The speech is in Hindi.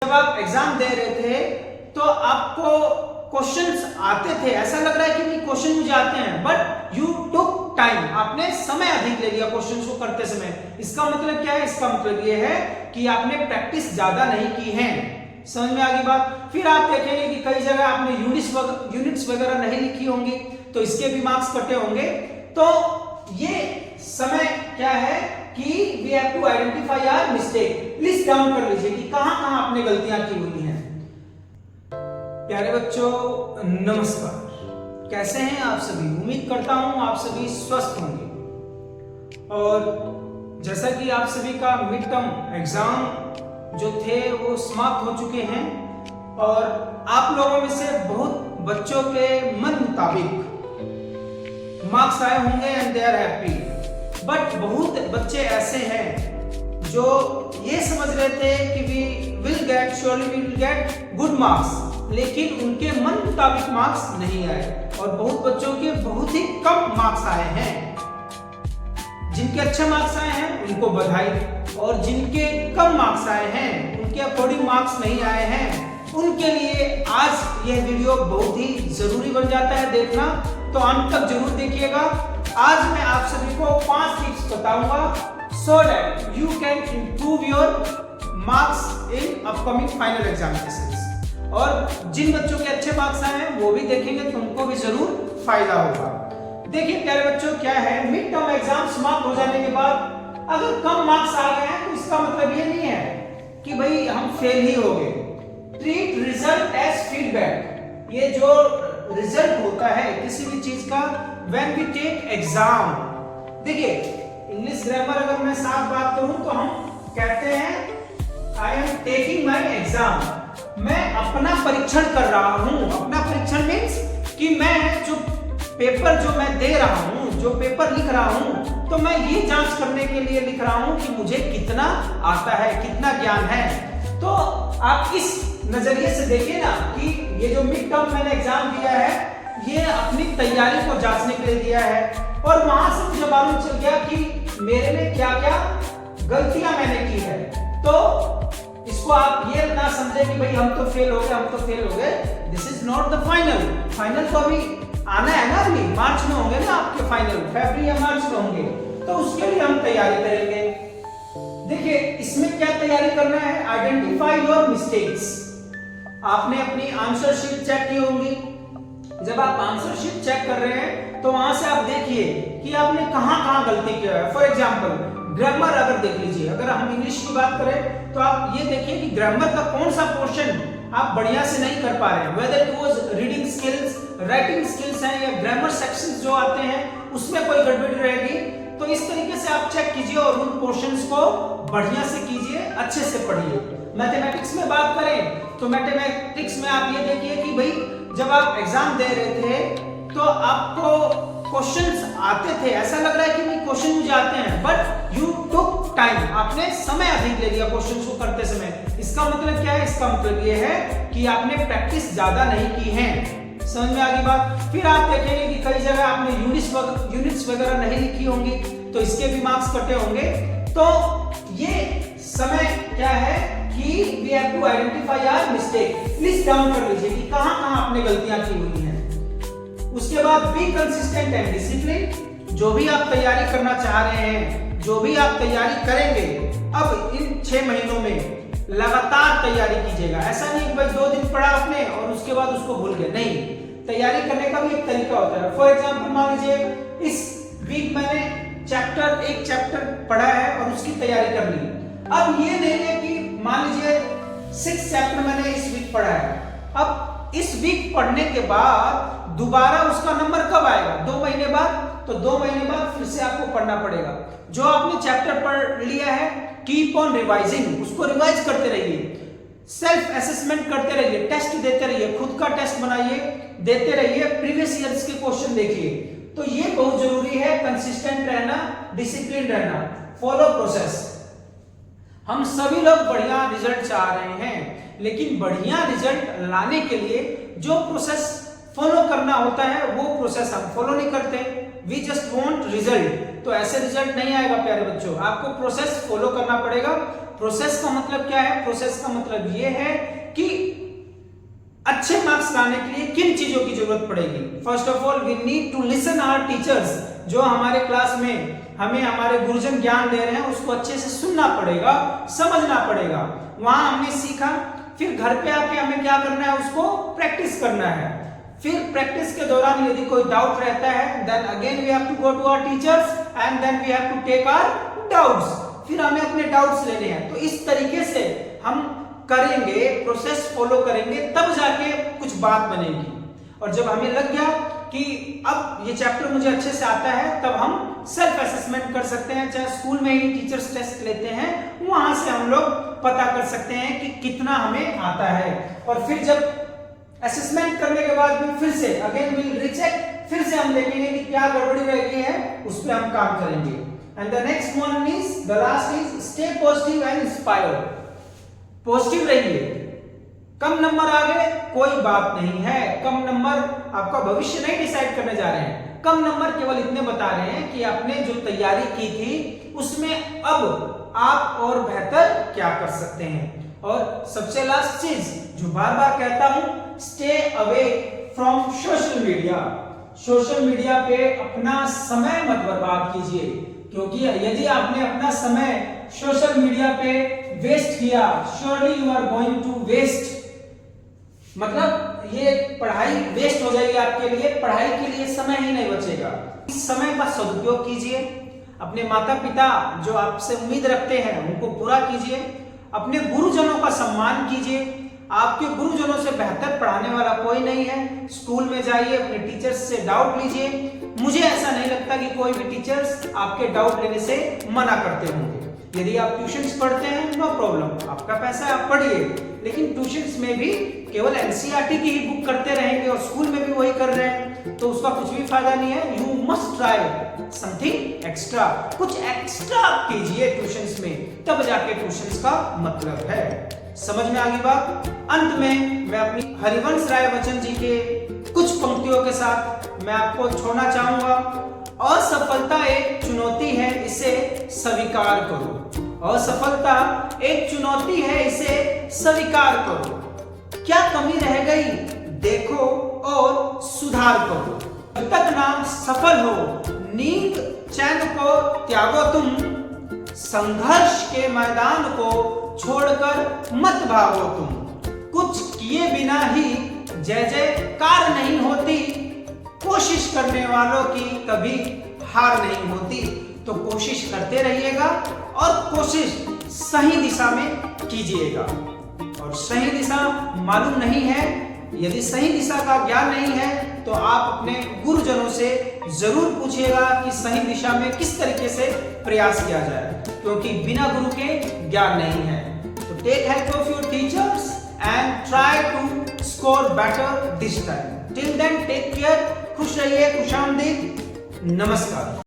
जब आप एग्जाम दे रहे थे तो आपको क्वेश्चंस आते थे, ऐसा लग रहा है कि नहीं क्वेश्चन मुझे आते हैं, बट यू टुक टाइम, आपने समय अधिक ले लिया क्वेश्चंस को करते समय। इसका मतलब क्या है? इसका मतलब ये है कि आपने प्रैक्टिस ज्यादा नहीं की है। समझ में आ गई बात? फिर आप देखेंगे कि कई जगह आपने यूनिट्स वगैरह नहीं लिखी होंगी तो इसके भी मार्क्स कटे होंगे। तो ये समय क्या है कि we have to identify our mistake. List down कर लीजिए कि कहां-कहां आपने गलतियां की हुई हैं। प्यारे बच्चों नमस्कार, कैसे हैं आप सभी? उम्मीद करता हूं आप सभी स्वस्थ होंगे। और जैसा कि आप सभी का मिड टर्म एग्जाम जो थे वो समाप्त हो चुके हैं और आप लोगों में से बहुत बच्चों के मन मुताबिक मार्क्स आए होंगे and they are happy. But बहुत बच्चे ऐसे हैं जो ये समझ रहे थे कि we will get good marks, लेकिन उनके मन मुताबिक मार्क्स नहीं आए और बहुत बच्चों के बहुत ही कम मार्क्स आए हैं। जिनके अच्छे मार्क्स आए हैं उनको बधाई, और जिनके कम मार्क्स आए हैं, उनके अकॉर्डिंग मार्क्स नहीं आए हैं, उनके लिए आज यह वीडियो बहुत ही जरूरी बन जाता है देखना। तो अंत तक जरूर देखिएगा। आज मैं आप सभी को 5 टिप्स बताऊंगा so that you can improve your marks in upcoming final examinations. और जिन बच्चों के अच्छे मार्क्स आए हैं वो भी देखेंगे तो उनको भी जरूर फायदा होगा। देखिए प्यारे बच्चों, क्या है, मिड टर्म एग्जाम समाप्त हो जाने के बाद अगर कम मार्क्स आ गए हैं तो इसका मतलब ये नहीं है कि भाई हम फेल ही हो गए। Treat result as feedback. ये जो रिजल्ट होता है किसी भी चीज का, व्हेन वी टेक एग्जाम, देखिए इंग्लिश ग्रामर अगर मैं साफ बात करूं तो हम कहते हैं I am taking my exam. मैं अपना परीक्षण कर रहा हूं। अपना परीक्षण मीन्स कि मैं जो पेपर जो मैं दे रहा हूं, जो पेपर लिख रहा हूं, तो मैं ये जांच करने के लिए लिख रहा हूं कि मुझे कितना आता है, कितना ज्ञान है। तो आप इस नजरिए से देखिए ना कि ये जो मिड टर्म मैंने एग्जाम दिया है ये अपनी तैयारी को जांचने के लिए दिया है, और वहां से मुझे मालूम चल गया कि मेरे में क्या क्या गलतियां मैंने की है। तो इसको आप ये ना समझे कि भाई हम तो फेल हो गए, हम तो फेल हो गए। This is not the final. Final तो अभी आना है ना, अभी मार्च में होंगे ना आपके फाइनल, फरवरी या मार्च में होंगे, तो उसके लिए हम तैयारी करेंगे। देखिए इसमें क्या तैयारी करना है, आइडेंटिफाई योर मिस्टेक्स। आपने अपनी आंसर शीट चेक की होंगी। जब आप आंसर शीट चेक कर रहे हैं तो वहां से आप देखिए कि आपने कहां-कहां गलती किया है। फॉर एग्जांपल ग्रामर अगर देख लीजिए, अगर हम इंग्लिश की बात करें तो आप ये देखिए कि ग्रामर का कौन सा पोर्शन आप बढ़िया से नहीं कर पा रहे हैं, whether it was reading skills, writing skills हैं, या ग्रामर सेक्शंस जो आते हैं उसमें कोई गड़बड़ी रहेगी। तो इस तरीके से आप चेक कीजिए और उन पोर्शंस को बढ़िया से कीजिए, अच्छे से पढ़िए। मैथमेटिक्स में बात करें तो मैथमेटिक्स में आप ये देखिए कि भाई जब आप एग्जाम दे रहे थे तो आपको क्वेश्चंस आते थे, ऐसा लग रहा है कि नहीं क्वेश्चन मुझे आते हैं, बट यू टुक टाइम, आपने समय अधिक ले लिया क्वेश्चंस को करते समय। इसका मतलब क्या है? इसका मतलब ये है कि आपने प्रैक्टिस ज्यादा नहीं की है। समझ में आ गई बात? फिर आप देखेंगे कि कई जगह आपने यूनिट्स वगैरह नहीं लिखी होंगी तो इसके भी मार्क्स कटे होंगे। तो ये समय क्या है कि we have to identify our mistake. List down कर लीजिए कि कहां-कहां आपने गलतियां की हुई हैं। उसके बाद बी कंसिस्टेंट एंड डिसिप्लिन। जो भी आप तैयारी करना चाह रहे हैं, जो भी आप तैयारी करेंगे, अब इन 6 महीनों में लगातार तैयारी कीजिएगा। ऐसा नहीं कि भाई 2 दिन पढ़ा आपने और उसके बाद उसको भूल गए, नहीं। तैयारी करने का भी एक तरीका होता है। फॉर एग्जांपल मान लीजिए इस वीक मैंने एक चैप्टर पढ़ा है और उसकी तैयारी कर ली। अब ये नहीं है कि मान लीजिए 6 चैप्टर मैंने इस वीक पढ़ा है, अब इस वीक पढ़ने के बाद दोबारा उसका नंबर कब आएगा? 2 महीने बाद। तो 2 महीने बाद फिर से आपको पढ़ना पड़ेगा। जो आपने चैप्टर पढ़ लिया है, कीप ऑन रिवाइजिंग, उसको रिवाइज करते रहिए, सेल्फ असेसमेंट करते रहिए, टेस्ट देते रहिए, खुद का टेस्ट बनाइए, देते रहिए, प्रीवियस ईयर्स के क्वेश्चन देखिए। तो ये बहुत जरूरी है, कंसिस्टेंट रहना, डिसिप्लिन रहना, फॉलो प्रोसेस। हम सभी लोग बढ़िया रिजल्ट चाह रहे हैं, लेकिन बढ़िया रिजल्ट लाने के लिए जो प्रोसेस फॉलो करना होता है वो प्रोसेस हम फॉलो नहीं करते। वी जस्ट वांट रिजल्ट, तो ऐसे रिजल्ट नहीं आएगा प्यारे बच्चों। आपको प्रोसेस फॉलो करना पड़ेगा प्रोसेस का मतलब क्या है? प्रोसेस का मतलब ये है कि अच्छे मार्क्स लाने के लिए किन चीजों की जरूरत पड़ेगी। First of all we need to listen our teachers. जो हमारे क्लास में हमें हमारे गुरुजन ज्ञान दे रहे हैं उसको अच्छे से सुनना पड़ेगा, समझना पड़ेगा। वहां हमने सीखा, फिर घर पे आके हमें क्या करना है, उसको प्रैक्टिस करना है। फिर प्रैक्टिस के दौरान यदि कोई डाउट रहता है, then again we have to go to our teachers and then we have to take our doubts. फिर हमें अपने डाउट्स लेने हैं। तो इस तरीके से हम करेंगे, प्रोसेस फॉलो करेंगे, तब जाके कुछ बात बनेगी। और जब हमें लग गया कि अब ये चैप्टर मुझे अच्छे से आता है, तब हम सेल्फ असेसमेंट कर सकते हैं। चाहे स्कूल में ही टीचर्स टेस्ट लेते हैं, वहां से हम लोग पता कर सकते हैं कि कितना हमें आता है। और फिर जब असेसमेंट करने के बाद भी फिर से अगेन विल रीचेक, फिर से हम देखेंगे कि क्या गड़बड़ी रह गई है, उस पर हम काम करेंगे। And the next one is, the last is stay positive and inspired. Positive रहिए। कम नंबर आ गए कोई बात नहीं है, कम नंबर आपका भविष्य नहीं डिसाइड करने जा रहे हैं। कम नंबर केवल इतने बता रहे हैं कि आपने जो तैयारी की थी उसमें अब आप और बेहतर क्या कर सकते हैं। और सबसे लास्ट चीज जो बार बार कहता हूं, stay away from social media. Social media पे अपना समय मत बर्बाद कीजिए, क्योंकि यदि आपने अपना समय सोशल मीडिया पे वेस्ट किया, surely you are going to waste. मतलब ये पढ़ाई वेस्ट हो जाएगी आपके लिए, पढ़ाई के लिए समय ही नहीं बचेगा। इस समय का सदुपयोग कीजिए। अपने माता पिता जो आपसे उम्मीद रखते हैं उनको पूरा कीजिए। अपने गुरुजनों का सम्मान कीजिए। आपके गुरुजनों से बेहतर पढ़ाने वाला कोई नहीं है। स्कूल में जाइए, अपने टीचर्स से डाउट लीजिए। मुझे ऐसा नहीं लगता कि कोई भी टीचर्स आपके डाउट लेने से मना करते होंगे। यदि आप ट्यूशंस पढ़ते हैं, नो प्रॉब्लम, आपका पैसा है, आप पढ़िए। लेकिन ट्यूशंस में भी केवल एनसीईआरटी की ही बुक करते रहेंगे और स्कूल में भी वही कर रहे हैं, तो उसका कुछ भी फायदा नहीं है। You must try something extra, कुछ एक्स्ट्रा कीजिए ट्यूशंस में, तब जाके ट्यूशंस का मतलब है। समझ में आ गई बात? अंत में मैं अपनी हरिवंश राय बच्चन जी के कुछ पंक्तियों के साथ मैं आपको छोड़ना चाहूंगा। असफलता एक चुनौती है, इसे स्वीकार करो। असफलता एक चुनौती है, इसे स्वीकार करो। क्या कमी रह गई देखो और सुधार करो। जब तक ना सफल हो, नींद चैन को त्यागो तुम। संघर्ष के मैदान को छोड़कर मत भागो तुम। कुछ किए बिना ही जय जयकार नहीं होती। कोशिश करने वालों की कभी हार नहीं होती। तो कोशिश करते रहिएगा और कोशिश सही दिशा में कीजिएगा। और सही दिशा मालूम नहीं है, यदि सही दिशा का ज्ञान नहीं है, तो आप अपने गुरुजनों से जरूर पूछिएगा कि सही दिशा में किस तरीके से प्रयास किया जाए, क्योंकि बिना गुरु के ज्ञान नहीं है। तो take help of your teachers and try to score better this time. Till then take care, खुश रहिए, खुशामदीद, नमस्कार।